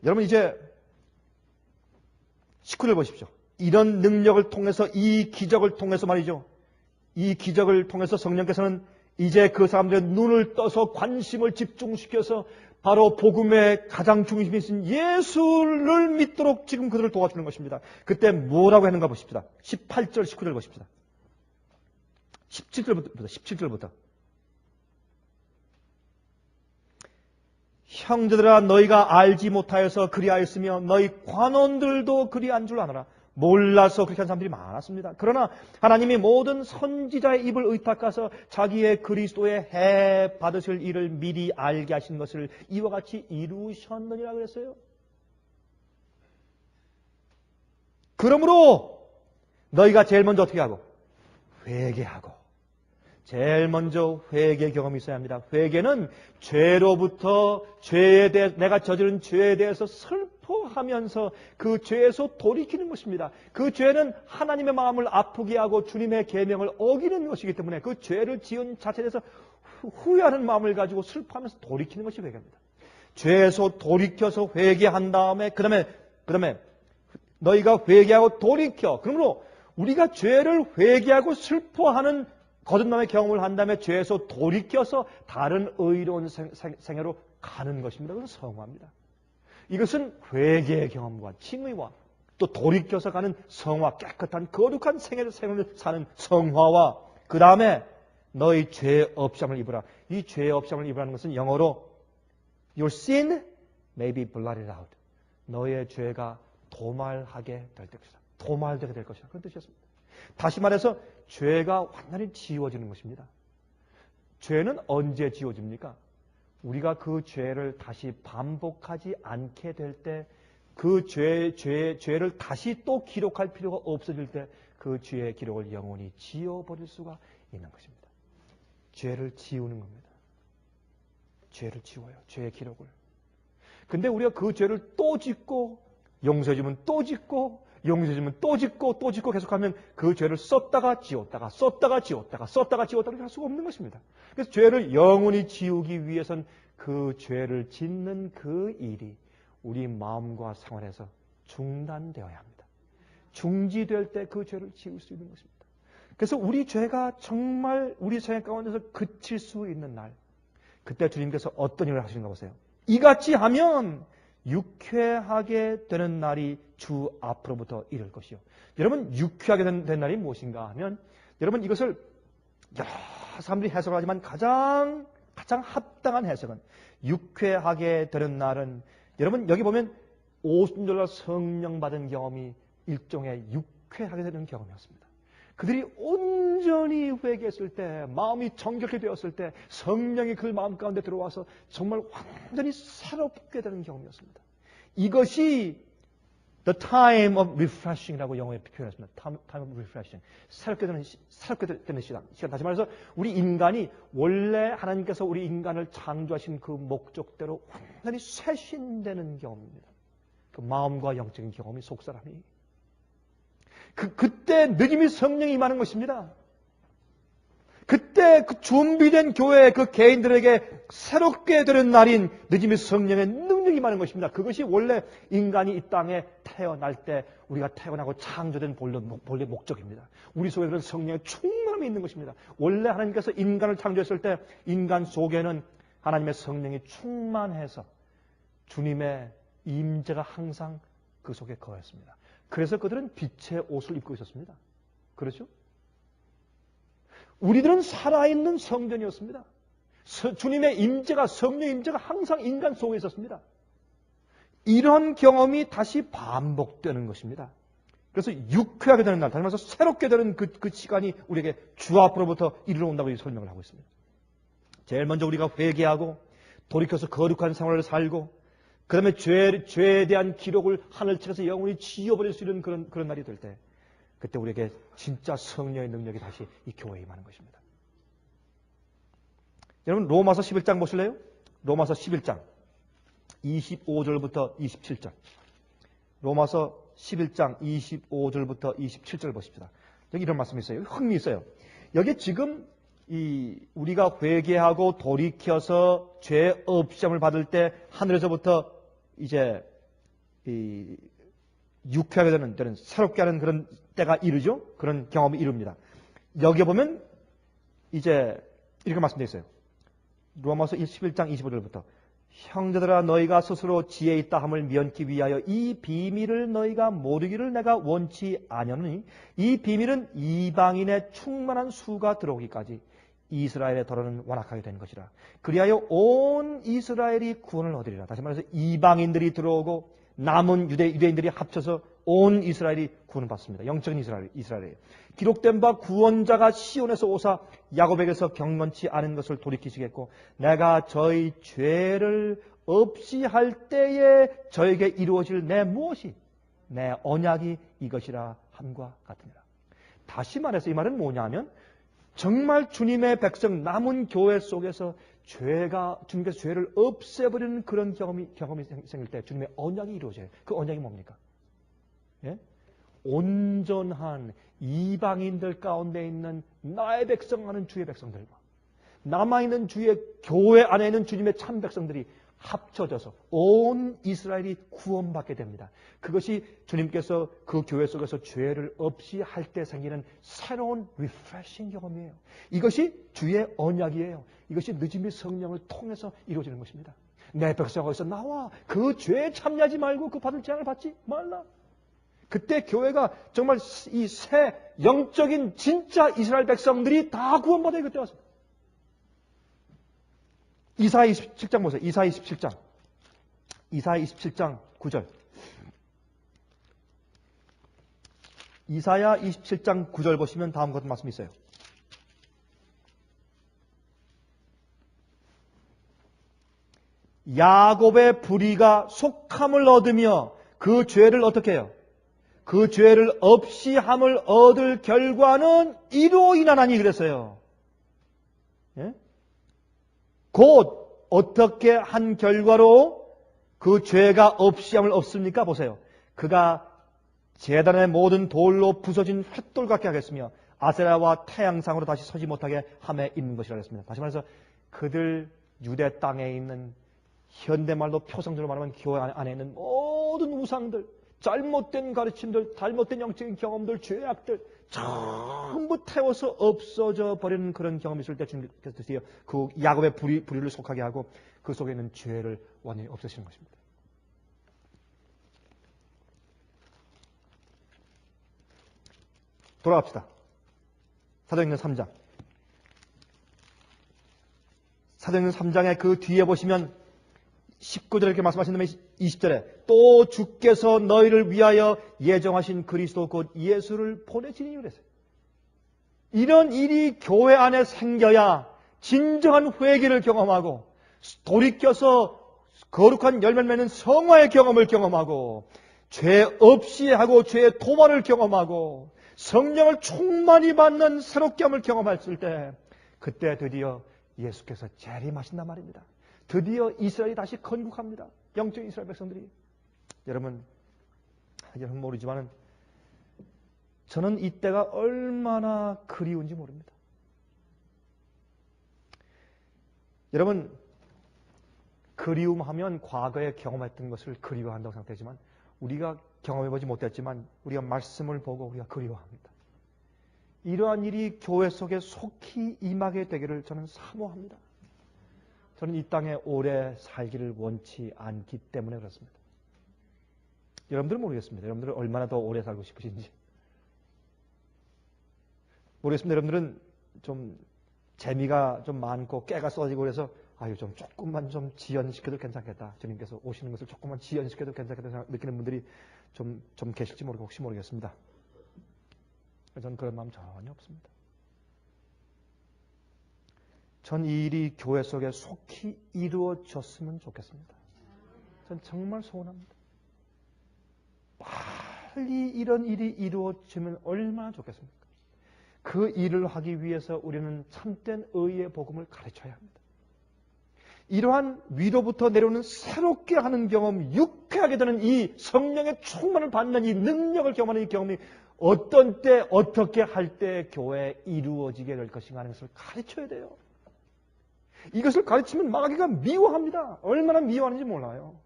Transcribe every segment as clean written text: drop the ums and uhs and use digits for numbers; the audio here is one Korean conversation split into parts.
여러분 이제 19절 보십시오. 이런 능력을 통해서, 이 기적을 통해서 말이죠. 이 기적을 통해서 성령께서는 이제 그 사람들의 눈을 떠서 관심을 집중시켜서 바로 복음의 가장 중심이신 예수를 믿도록 지금 그들을 도와주는 것입니다. 그때 뭐라고 했는가 보십시다. 18절, 19절 보십시다. 17절부터. 형제들아, 너희가 알지 못하여서 그리하였으며 너희 관원들도 그리한 줄 아노라. 몰라서 그렇게 한 사람들이 많았습니다. 그러나 하나님이 모든 선지자의 입을 의탁하서 자기의 그리스도의 해 받으실 일을 미리 알게 하신 것을 이와 같이 이루셨느니라 그랬어요. 그러므로 너희가 제일 먼저 어떻게 하고? 회개하고. 제일 먼저 회개 경험이 있어야 합니다. 회개는 죄로부터 내가 저지른 죄에 대해서 슬퍼하면서 그 죄에서 돌이키는 것입니다. 그 죄는 하나님의 마음을 아프게 하고 주님의 계명을 어기는 것이기 때문에 그 죄를 지은 자체에 대해서 후회하는 마음을 가지고 슬퍼하면서 돌이키는 것이 회개입니다. 죄에서 돌이켜서 회개한 다음에 그다음에 너희가 회개하고 돌이켜. 그러므로 우리가 죄를 회개하고 슬퍼하는 거듭남의 경험을 한 다음에 죄에서 돌이켜서 다른 의로운 생애로 가는 것입니다. 그것은 성화입니다. 이것은 회개의 경험과 칭의와 또 돌이켜서 가는 성화, 깨끗한 거룩한 생애를 사는 성화와 그 다음에 너희 죄 없이함을 입으라. 이 죄 없이함을 입으라는 것은 영어로 Your sin may be blotted out. 너의 죄가 도말하게 될 것이다. 도말되게 될 것이다. 그런 뜻이었습니다. 다시 말해서 죄가 완전히 지워지는 것입니다. 죄는 언제 지워집니까? 우리가 그 죄를 다시 반복하지 않게 될 때, 그 죄를 다시 또 기록할 필요가 없어질 때 그 죄의 기록을 영원히 지워버릴 수가 있는 것입니다. 죄를 지우는 겁니다. 죄를 지워요. 죄의 기록을. 근데 우리가 그 죄를 또 짓고 용서해주면 또 짓고 용서해주면 또 짓고 또 짓고 계속하면 그 죄를 썼다가 지웠다가 이렇게 할 수가 없는 것입니다. 그래서 죄를 영원히 지우기 위해선 그 죄를 짓는 그 일이 우리 마음과 생활에서 중단되어야 합니다. 중지될 때 그 죄를 지울 수 있는 것입니다. 그래서 우리 죄가 정말 우리 생활 가운데서 그칠 수 있는 날, 그때 주님께서 어떤 일을 하시는가 보세요. 이같이 하면 유쾌하게 되는 날이 주 앞으로부터 이를 것이요. 여러분, 유쾌하게 된 날이 무엇인가 하면, 여러분 이것을 여러 사람들이 해석을 하지만 가장 합당한 해석은, 유쾌하게 되는 날은, 여러분 여기 보면 오순절날 성령 받은 경험이 일종의 유쾌하게 되는 경험이었습니다. 그들이 온전히 회개했을 때, 마음이 정결히 되었을 때 성령이 그 마음 가운데 들어와서 정말 완전히 새롭게 되는 경험이었습니다. 이것이 the time of refreshing이라고 영어에 표현했습니다. time of refreshing. 새롭게 되는 시간. 다시 말해서 우리 인간이 원래 하나님께서 우리 인간을 창조하신 그 목적대로 완전히 쇄신되는 경험입니다. 그 마음과 영적인 경험이 속사람이. 그때 느낌이 성령이 임하는 것입니다. 그때 그 준비된 교회 그 개인들에게 새롭게 되는 날인 느낌이 성령의 능력이 임하는 것입니다. 그것이 원래 인간이 이 땅에 태어날 때 우리가 태어나고 창조된 본래 목적입니다. 우리 속에 그런 성령의 충만함이 있는 것입니다. 원래 하나님께서 인간을 창조했을 때 인간 속에는 하나님의 성령이 충만해서 주님의 임재가 항상 그 속에 거했습니다. 그래서 그들은 빛의 옷을 입고 있었습니다. 그렇죠? 우리들은 살아있는 성전이었습니다. 주님의 임재가, 성령의 임재가 항상 인간 속에 있었습니다. 이런 경험이 다시 반복되는 것입니다. 그래서 유쾌하게 되는 날, 다시 말해서 새롭게 되는 그 시간이 우리에게 주 앞으로부터 이르러 온다고 설명을 하고 있습니다. 제일 먼저 우리가 회개하고 돌이켜서 거룩한 생활을 살고 그 다음에 죄에 대한 기록을 하늘책에서 영원히 지워버릴 수 있는 그런 날이 될 때, 그때 우리에게 진짜 성령의 능력이 다시 이 교회에 임하는 것입니다. 여러분 로마서 11장 보실래요? 로마서 11장 25절부터 27절. 로마서 11장 25절부터 27절 보십시다. 여기 이런 말씀이 있어요. 흥미있어요. 여기 지금 우리가 회개하고 돌이켜서 죄 없이 함을 받을 때 하늘에서부터 이제 유쾌하게 되는 새롭게 하는 그런 때가 이르죠. 그런 경험이 이룹니다. 여기에 보면 이제 이렇게 말씀되어 있어요. 로마서 11장 25절부터 형제들아 너희가 스스로 지혜 있다 함을 면기 위하여 이 비밀을 너희가 모르기를 내가 원치 아니하노니 이 비밀은 이방인의 충만한 수가 들어오기까지 이스라엘의 더러는 완악하게 된 것이라. 그리하여 온 이스라엘이 구원을 얻으리라. 다시 말해서 이방인들이 들어오고 남은 유대인들이 합쳐서 온 이스라엘이 구원을 받습니다. 영적인 이스라엘이에요. 기록된 바 구원자가 시온에서 오사 야곱에게서 경건치 않은 것을 돌이키시겠고 내가 저희 죄를 없이 할 때에 저에게 이루어질 내 무엇이 내 언약이 이것이라 함과 같으니라. 다시 말해서 이 말은 뭐냐면 정말 주님의 백성 남은 교회 속에서 주님께서 죄를 없애버리는 그런 경험이 생길 때 주님의 언약이 이루어져요. 그 언약이 뭡니까? 예? 온전한 이방인들 가운데 있는 나의 백성 하는 주의 백성들과 남아있는 주의 교회 안에 있는 주님의 참 백성들이 합쳐져서 온 이스라엘이 구원받게 됩니다. 그것이 주님께서 그 교회 속에서 죄를 없이 할 때 생기는 새로운 리프레싱 경험이에요. 이것이 주의 언약이에요. 이것이 늦음의 성령을 통해서 이루어지는 것입니다. 내 백성아 어디서 나와. 그 죄에 참여하지 말고 그 받을 재앙을 받지 말라. 그때 교회가 정말 이 새 영적인 진짜 이스라엘 백성들이 다 구원받아요. 그때 와서. 이사야 27장 보세요. 이사야 27장. 이사야 27장 9절. 이사야 27장 9절 보시면 다음 같은 말씀이 있어요. 야곱의 불의가 속함을 얻으며 그 죄를 어떻게 해요? 그 죄를 없이 함을 얻을 결과는 이로 인하나니 그랬어요. 예? 곧 어떻게 한 결과로 그 죄가 없이 함을 얻습니까? 보세요. 그가 제단의 모든 돌로 부서진 횃돌 같게 하겠으며 아세라와 태양상으로 다시 서지 못하게 함에 있는 것이라 했습니다. 다시 말해서 그들 유대 땅에 있는 현대말로 표상적으로 말하면 교회 안에 있는 모든 우상들, 잘못된 가르침들, 잘못된 영적인 경험들, 죄악들 전부 태워서 없어져 버리는 그런 경험이 있을 때 주님께서 드디어 그 야곱의 불의를 속하게 하고 그 속에 있는 죄를 완전히 없애시는 것입니다. 돌아갑시다. 사도행전 3장. 사도행전 3장의 그 뒤에 보시면 19절에 이렇게 말씀하신 다음에 20절에 또 주께서 너희를 위하여 예정하신 그리스도 곧 예수를 보내시니 그랬어요. 이런 일이 교회 안에 생겨야 진정한 회개를 경험하고 돌이켜서 거룩한 열매를 맺는 성화의 경험을 경험하고 죄 없이 하고 죄의 도발을 경험하고 성령을 충만히 받는 새롭게 함을 경험했을 때 그때 드디어 예수께서 재림하신단 말입니다. 드디어 이스라엘이 다시 건국합니다. 영적인 이스라엘 백성들이. 여러분 모르지만 저는 이때가 얼마나 그리운지 모릅니다. 여러분 그리움하면 과거에 경험했던 것을 그리워한다고 생각되지만 우리가 경험해보지 못했지만 우리가 말씀을 보고 우리가 그리워합니다. 이러한 일이 교회 속에 속히 임하게 되기를 저는 사모합니다. 저는 이 땅에 오래 살기를 원치 않기 때문에 그렇습니다. 여러분들은 모르겠습니다. 여러분들은 얼마나 더 오래 살고 싶으신지. 모르겠습니다. 여러분들은 좀 재미가 좀 많고 깨가 쏟아지고 그래서 좀 조금만 좀 지연시켜도 괜찮겠다. 주님께서 오시는 것을 조금만 지연시켜도 괜찮겠다 느끼는 분들이 좀 계실지 모르고 혹시 모르겠습니다. 저는 그런 마음 전혀 없습니다. 전 이 일이 교회 속에 속히 이루어졌으면 좋겠습니다. 전 정말 소원합니다. 빨리 이런 일이 이루어지면 얼마나 좋겠습니까? 그 일을 하기 위해서 우리는 참된 의의 복음을 가르쳐야 합니다. 이러한 위로부터 내려오는 새롭게 하는 경험, 유쾌하게 되는 이 성령의 충만을 받는 이 능력을 경험하는 이 경험이 어떤 때 어떻게 할 때 교회에 이루어지게 될 것인가 하는 것을 가르쳐야 돼요. 이것을 가르치면 마귀가 미워합니다. 얼마나 미워하는지 몰라요.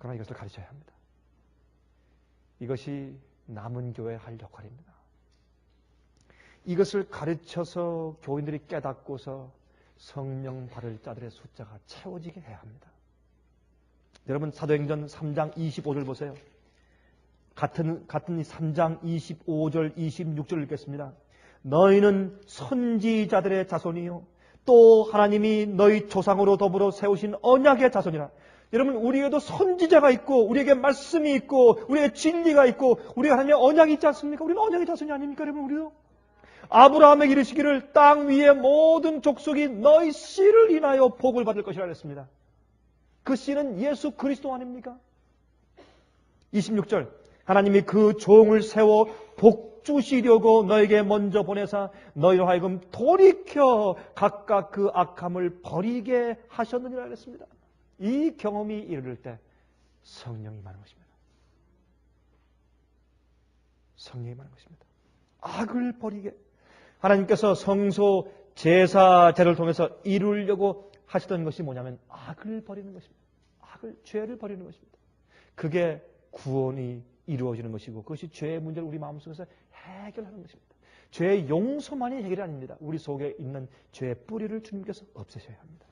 그러나 이것을 가르쳐야 합니다. 이것이 남은 교회의 할 역할입니다. 이것을 가르쳐서 교인들이 깨닫고서 성령 받을 자들의 숫자가 채워지게 해야 합니다. 여러분 사도행전 3장 25절 보세요. 같은 3장 25절 26절 읽겠습니다. 너희는 선지자들의 자손이요 또 하나님이 너희 조상으로 더불어 세우신 언약의 자손이라. 여러분 우리에게도 선지자가 있고 우리에게 말씀이 있고 우리에게 진리가 있고 우리가 하나님의 언약이 있지 않습니까? 우리는 언약의 자손이 아닙니까? 여러분 우리도 아브라함에게 이르시기를 땅 위의 모든 족속이 너희 씨를 인하여 복을 받을 것이라 했습니다. 그 씨는 예수 그리스도 아닙니까? 26절 하나님이 그 종을 세워 복 주시려고 너에게 먼저 보내사 너희로 하여금 돌이켜 각각 그 악함을 버리게 하셨느니라 했습니다. 이 경험이 이르를 때 성령이 임하는 것입니다. 성령이 임하는 것입니다. 악을 버리게 하나님께서 성소 제사제를 통해서 이루려고 하시던 것이 뭐냐면 악을 버리는 것입니다. 죄를 버리는 것입니다. 그게 구원이 이루어지는 것이고 그것이 죄의 문제를 우리 마음속에서 해결하는 것입니다. 죄의 용서만이 해결이 아닙니다. 우리 속에 있는 죄의 뿌리를 주님께서 없애셔야 합니다.